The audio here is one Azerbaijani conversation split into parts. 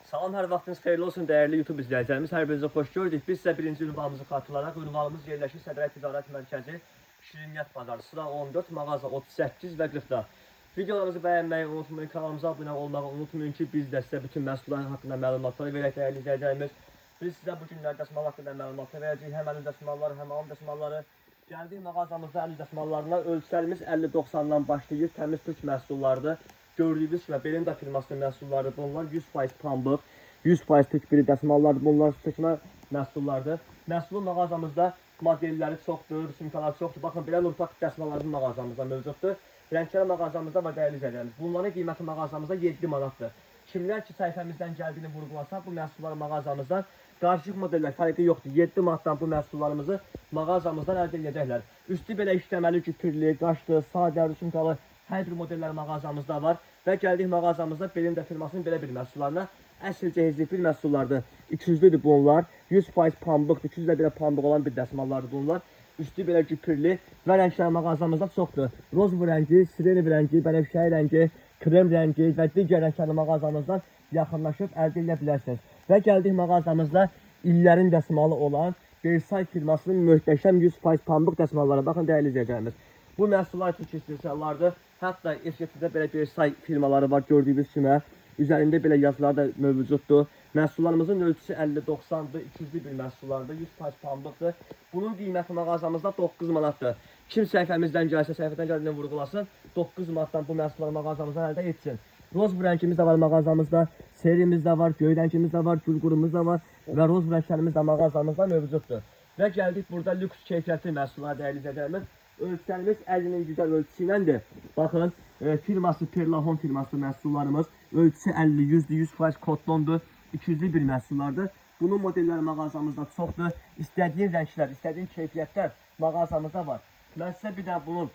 Salam, hər vaxtınız xeyirli olsun dəyərli YouTube izləyicilərimiz. Hər birinizə xoş gördük. Biz sizə birinci ünvanımızı xatırlaraq, ünvanımız yerləşir Sədrək Ticarət Mərkəzi, Şirniyyat Bazarı, sıra 14, mağaza 38 və 40-da. Videolarımızı bəyənməyi unutmayın, kanalımıza abunə olmağı unutmayın ki, biz də sizə bütün məhsulların haqqında məlumatları verək dəyərli izləyicilərimiz. Biz sizə bu günlər dəsmal haqqında məlumatları verəcəyik, həm əlin dəsmalları, həm alın dəsmalları. Gəldik mağazamızda əlin dəsmallarına ölçülərimiz 50-90-dan başlayır, təmiz türk məhsullardır. Gördüyünüz kimi Belinda firmasının məhsulları bunlar 100% pambıq, 100% türk biri dəsmallardır, bunlar çəkmə məhsullardır. Məhsulun mağazamızda modelləri çoxdur, simkalar çoxdur. Baxın, belə lurpaq dəsmallarımız mağazamızda mövcuddur. Rəngkar mağazamızda və dəyərli izləyicilərimiz. Bunların qiyməti mağazamızda 7 manatdır. Kimlər ki səhifəmizdən gəldiyini vurğulasa, bu məhsullar mağazamızdan qarışıq modellər fərqi yoxdur. 7 manatdan bu məhsullarımızı mağazamızdan əldə edəcəklər. Üstü belə işləməli, küpürlü, qaşlı, sadə, simkalı hər bir modellər mağazamızda var və gəldik mağazamızda Belinda firmasının belə bir məhsullarına. Əsl cehizlik bir məhsullardır. 200'lüdür bunlar. 100% pambıqdır. 200 də belə pambıq olan bir dəsmallardır bunlar. Üstü belə küpürlü və rənglər mağazamızda çoxdur. Roz rəngi, sireni rəngi, bənövşəyi rəngi, krem rəngi və digər rəngləri mağazamızdan yaxınlaşıb əldə edə bilərsiniz. Və gəldik mağazamızda illərin dəsmalı olan Bersay firmasının möhtəşəm 100% pambıq dəsmalları. Baxın dəyərli izləyicilərimiz. Bu məhsullar türk istehsallardır. Hətta etiketdə belə Bersay firmaları var gördüyünüz kimi. Üzərində belə yazılar da mövcuddur. Məhsullarımızın ölçüsü 50-90'dır, 200'lü bir məhsullardır, 100% pambıqdır. Bunun qiyməti mağazamızda 9 manatdır. Kim səhifəmizdən gəlsə, səhifədən gəldiyini vurğulasın, 9 manatdan bu məhsulları mağazamızdan əldə etsin. Roz rəngimiz də var mağazamızda, serimiz də var, göy rəngimiz də var, gülqurumuz da var və roz rənglərimiz də mağazamızda mövcuddur. Və gəldik burada lüks keyfiyyətli məhsullar dəyərli izləyicilərimiz. Ölçülərimiz 50'nin güzel ölçüsü iləndir. Baxın, firması Perlahon firması məhsullarımız. Ölçüsü 50, 100'lü, 100% kotondur. 200'lü bir məhsullardır. Bunun modelləri mağazamızda çoxdur. İstədiyin rənglər, istədiyin keyfiyyətlər mağazamızda var. Mən sizə bir də bunun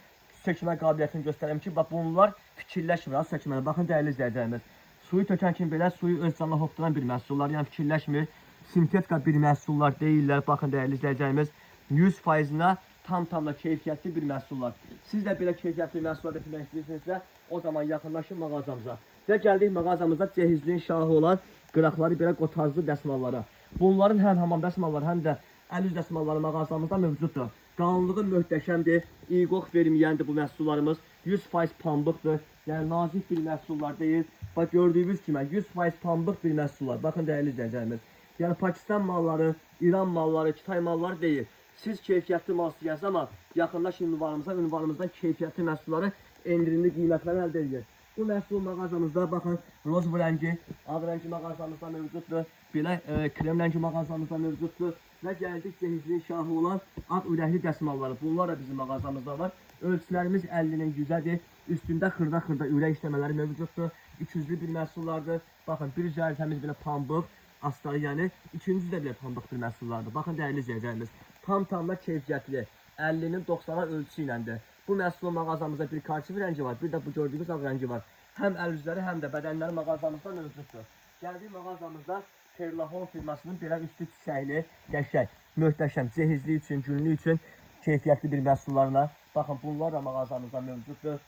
sökmə qabiliyyətini göstərəm ki, bax bunlar fikirləşmir az sökmədə. Baxın dəyərli izləyicilərimiz. Suyu tökən kimi belə suyu öz canına hopduran bir məhsullar, yəni fikirləşmir. Sintetika bir məhsullar deyirlər. Baxın dəyərli izləyicilərimiz. 100%'na tam da keyfiyyətli bir məhsullar. Siz də belə keyfiyyətli məhsullar demək istəyirsinizsə, o zaman yaxınlaşın mağazamıza. Və gəldik mağazamızda cehizliyin şahı olan qıraqları belə qotazlı dəsmallara. Bunların həm hamam dəsmalları, həm də əl üz dəsmalları mağazamızda mövcuddur. Qalınlığı möhtəşəmdir, iqoq verməyəndir bu məhsullarımız. 100% pambıqdır, yəni nazik bir məhsullar deyil. Bax gördüyünüz kimi 100% pambıq bir məhsullar. Baxın dəyərli izləyicilərimiz. Yəni Pakistan malları, İran malları, Kitay malları deyil. Siz keyfiyyətli mal istəyərsiniz, amma yaxınlaşın ünvanımızdan keyfiyyətli məhsulları endirimli qiymətləri əldə edilir. Bu məhsul mağazamızda baxın, roz rəngi, ağ rəngi mağazamızda mövcuddur. Belə krem rəngi mağazamızda mövcuddur. Və gəldik cehizliyin şahı olan ağ ürəkli dəsmalları. Bunlar da bizim mağazamızda var. Ölçülərimiz 50'nin 100'ədir. Üstündə xırda ürək işləmələri mövcuddur. 200'lü bir məhsullardır. Baxın, bir üzəritəmiz belə pambıq, astarı yəni. İkincisi də belə pambıq bir məhsullardır. Baxın dəyərli izləyicilərimiz. Tam da keyfiyyətli, 50'nin 90'a ölçüsü iləndir. Bu məhsulun mağazamızda bir karçıvı rəngi var, bir də bu gördüyünüz ağ rəngi var. Həm əl üzləri, həm də bədənləri mağazamızda mövcuddur. Gəldik mağazamızda Perlahon firmasının belə üstü çiçəkli, qəşəng, möhtəşəm, cehizli üçün, günlü üçün keyfiyyətli bir məhsullarına. Baxın, bunlar da mağazamızda mövcuddur.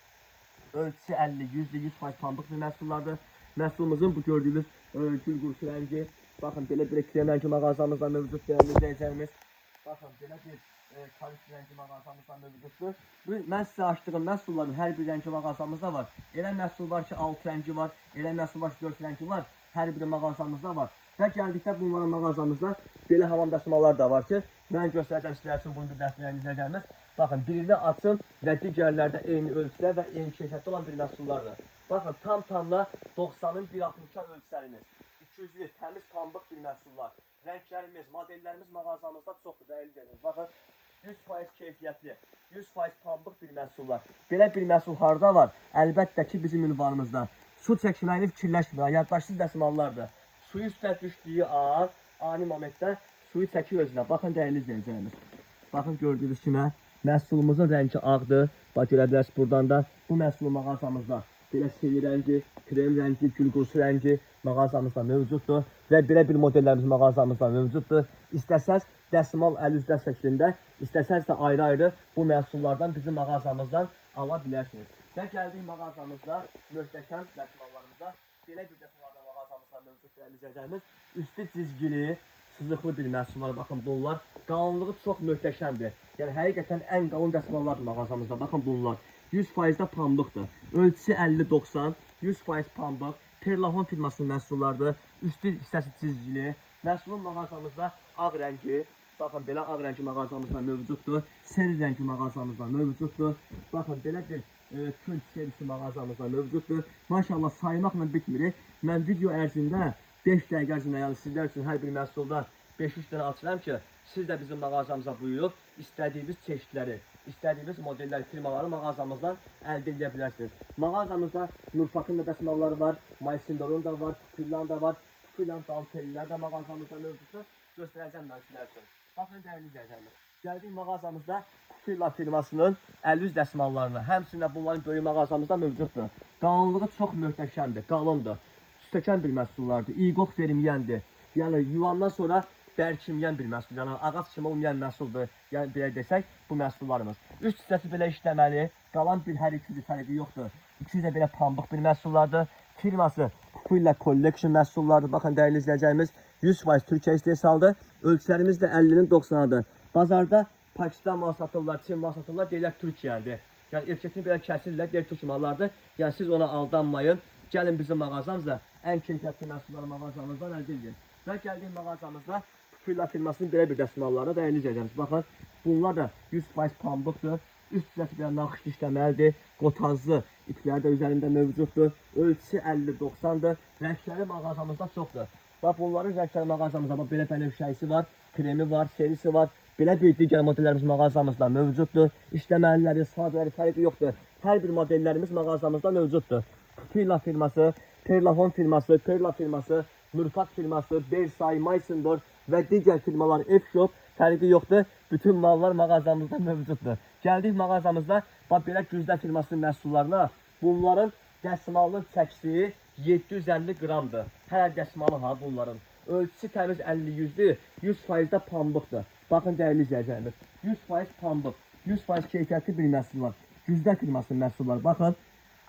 Ölçüsü 50, 100'lü, 100% pambıq bir məhsullardır. Məhsulumuzun bu gördüyünüz gül qursu rəngi, baxın, belə krem rəngi mağazamızda mövcud dəyərli izləyicilərimiz. Baxın, belə bir karış rəngi mağazamızda mövcuddur. Mən sizə açdığım məhsulların hər bir rəngi mağazamızda var. Elə məhsul var ki 6 rəngi var, elə məhsul var ki 4 rəngi var. Hər biri mağazamızda var. Və gəldikdə bunların mağazamızda belə hamam dəsmallar da var ki, mən göstərəcəm sizlər üçün bunu bir dəsmələrini izləyəcəyimiz. Baxın, birini açın və digərlərdə eyni ölçüdə və eyni keyfiyyətli olan bir məhsullardır. Baxın, tamla 90'ın 1.60'a ölçülərimiz. 200'lü, təmiz pambıq bir məhsullar. Rənglərimiz, modellərimiz mağazamızda çoxdur, dəyərli izləyicilərimiz. Baxın, 100% keyfiyyətli, 100% pambıq bir məhsullar. Belə bir məhsul harda var? Əlbəttə ki, bizim ünvanımızda. Su çəkməyini fikirləşmir, yaddaşsız dəsmallardır. Suyu üstə düşdüyü an, ani momentdə suyu çəkir özünə. Baxın, dəyərli izləyicilərimiz. Baxın, gördüyünüz kimi, məhsulumuzun rəngi ağdır. Bax, görə bilərsiniz buradan da bu məhsulu mağazamızda. Belə seri rəngi, krem rəngi, gül qursu rəngi mağazamızda mövcuddur və belə bir modellərimiz mağazamızda mövcuddur. İstəsəz dəsmal əl üzdə şəklində, istəsəz də ayrı-ayrı bu məhsullardan bizim mağazamızdan ala bilərsiniz. Və gəldik mağazamızda möhtəşəm dəsmallarımıza. Belə bir dəsmallardan mağazamızda mağazamızda mövcud dəyərli izləyicilərimiz. Üstü cizgili, sızıqlı bir məhsullar. Baxın bunlar qalınlığı çox möhtəşəmdir. Yəni həqiqətən ən qalın dəsmallardır mağazamızda. Baxın bunlar 100% pambıqdır. Ölçüsü 50-90, 100% pambıq. Perlahon firmasının məhsullardır. Üstü hissəsi cizgili. Məhsulun mağazamızda ağ rəngi, baxın belə ağ rəngi mağazamızda mövcuddur. Seri rəngi mağazamızda mövcuddur. Baxın belə bir künc serisi mağazamızda mövcuddur. Maşallah saymaqla bitmir. Mən video ərzində 5 dəqiqə ərzində, yəni sizlər üçün hər bir məhsulda 5-3 dənə açıram ki, siz də bizim mağazamıza buyurub istədiyiniz çeşidləri, istədiyiniz modellər, firmaları mağazamızdan əldə edə bilərsiniz. Mağazamızda Nurpakın da dəsmalları var, Maysindorun da var, Pupillan da var. Pupillan dantellər də mağazamızda mövcuddur. Göstərəcəm mən sizlər üçün. Baxın dəyərli izləyicilərimiz. Gəldik mağazamızda Pupillan firmasının 50 dəsmallarına. Həmçinin bunların böyük mağazamızda mövcuddur. Qalınlığı çox möhtəşəmdir, qalındır. Üstəkən bir məhsullardır, iqoq verilməyəndir. Yəni yuvandan sonra bərkiməyən bir məhsul, yəni ağac kimi olmayan məhsuldur. Yəni belə desək, bu məhsullarımız. Üst hissəsi belə işləməli, qalan bir hər ikisi fərqi yoxdur. İkisi də belə pambıq bir məhsullardır. Firması Pupillan Collection məhsullardır. Baxın dəyərli izləyicilərimiz, 100% Türkiyə istehsaldır. Ölçülərimiz də 50-nin 90-adır. Bazarda Pakistan malı satırlar, Çin malı satırlar, deyirlər Türkiyədir. Yəni etiketini belə kəsirlər, deyir Türk mallardır. Yəni siz ona aldanmayın. Gəlin bizim mağazamızda ən keyfiyyətli məhsulları mağazamızdan əldə edin. Və gəldik mağazamızda Pupillan firmasının belə bir dəsmallarına dəyərli izləyicilərimiz. Baxın, bunlar da 100% pambıqdır. Üst hissəsi belə naxışlı işləməlidir. Qotazlı ipləri də üzərində mövcuddur. Ölçüsü 50-90-dır. Rəngləri mağazamızda çoxdur. Bax, bunların rəngləri mağazamızda belə bənövşəyisi var, kremi var, serisi var. Belə bir digər modellərimiz mağazamızda mövcuddur. İşləməliləri, sadələri fərqi yoxdur. Hər bir modellərimiz mağazamızda mövcuddur. Pupillan firması, Perlahon firması, Perla firması, Nurpak firması, Bersay, Maysindor və digər firmalar F-Shop fərqi yoxdur. Bütün mallar mağazamızda mövcuddur. Gəldik mağazamızda bax belə güzdə firmasının məhsullarına. Bunların dəsmalının çəkisi 750 qramdır. Hər dəsmalı ha bunların. Ölçüsü təmiz 50-100'dür. 100% də pambıqdır. Baxın dəyərli izləyicilərimiz. 100% pambıq. 100% keyfiyyətli bir məhsullar. Güzdə firmasının məhsulları. Baxın.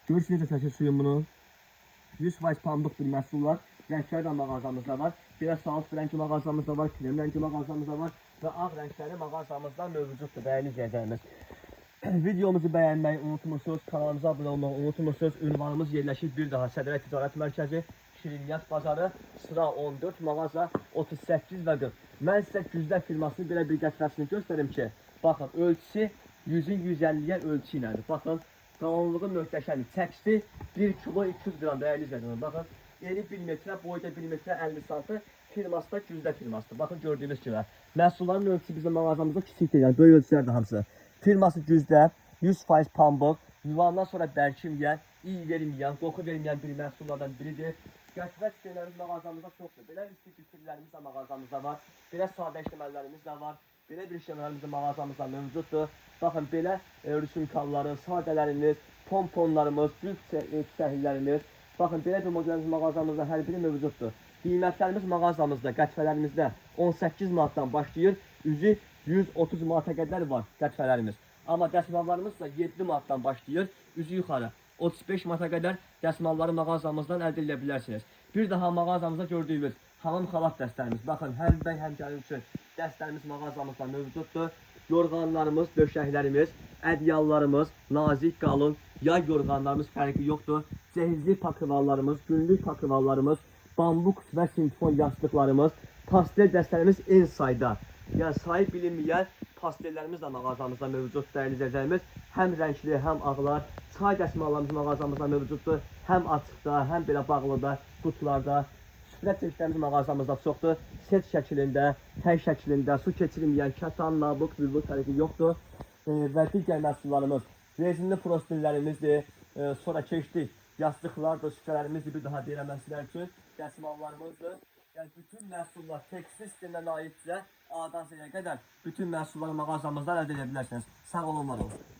Görürsünüz necə çəkir suyun bunu. 100% pambıq bir məhsullar. Rəngləri də mağazamızda var. Biraz sağlık rəngi mağazamızda var. Krem rəngi mağazamızda var. Və ağ rəngləri mağazamızda mövcuddur dəyərli izləyicilərimiz. Videomuzu bəyənməyi unutmursunuz. Kanalımıza abunə olmağı unutmursunuz. Ünvanımız yerləşir bir daha Sədrək Ticarət Mərkəzi, Şirniyyat Bazarı, sıra 14, mağaza 38 və 40. Mən sizə güzdə firmasının belə bir qətvəsini göstərim ki, baxın, ölçüsü 100-ün 150-yə ölçü ilədir. Baxın, qalınlığı möhtəşəmdir. Çəkisi 1 kilo 200 qram dəyərli izləyicilərimiz. Baxın, eni 1 metrə, boyda 1 metrə 50 santı. Firması da güzdə firmasıdır. Baxın gördüyünüz kimi. Məhsulların ölçüsü bizim mağazamızda kiçikdir, yəni böyük ölçülərdir hamısı. Firması güzdə, 100% pambıq, yuvandan sonra bərkiməyən, iyi verməyən, qoxu verməyən bir məhsullardan biridir. Qətvə sitələrimiz mağazamızda çoxdur. Belə üstü fikirlərimiz də mağazamızda var. Belə sadə işləmələrimiz də var. Belə bir işləmələrimiz də mağazamızda mövcuddur. Baxın belə rüsumkalları, sadələrimiz, pomponlarımız, büyük çiçəklərimiz. Baxın belə bir modellərimiz mağazamızda hər biri mövcuddur. Qiymətlərimiz mağazamızda, qətvələrimizdə 18 manatdan başlayır, üzü 130 manata qədər var qətvələrimiz. Amma dəsmallarımız da 7 manatdan başlayır, üzü yuxarı 35 manata qədər dəsmalları mağazamızdan əldə edə bilərsiniz. Bir daha mağazamızda gördüyümüz hamam xalat dəstlərimiz, baxın hər bəy həmkarı üçün dəstlərimiz mağazamızda mövcuddur. Yorğanlarımız, döşəklərimiz, ədyallarımız, nazik, qalın, yay yorğanlarımız fərqi yoxdur. Cehizli pakıvallarımız, günlük pakıvallarımız, bambuk və sintifon yastıqlarımız, pastel dəstlərimiz en sayda. Yəni sahib bilinməyən pastellərimiz də mağazamızda mövcud dəyərli izləyicilərimiz. Həm rəngli, həm ağlar, çay dəsmallarımız mağazamızda mövcuddur. Həm açıqda, həm belə bağlıda, qutularda. Süfrə çeşidlərimiz mağazamızda çoxdur. Set şəklində, təy şəklində, su keçirilməyən kətan, nabuk, bülbül fərqi yoxdur. Və digər məhsullarımız, rezinli prostillərimizdir. Sonra keçdik, yastıqlardır, süfrələrimizdir. Bir daha deyirəm mən sizlər üçün. Dəsmallarımızdır. Yəni bütün məhsullar tekstil sisteminə aidsə, A-dan Z-yə qədər bütün məhsulları mağazamızdan əldə edə bilərsiniz. Sağ olun, var olun.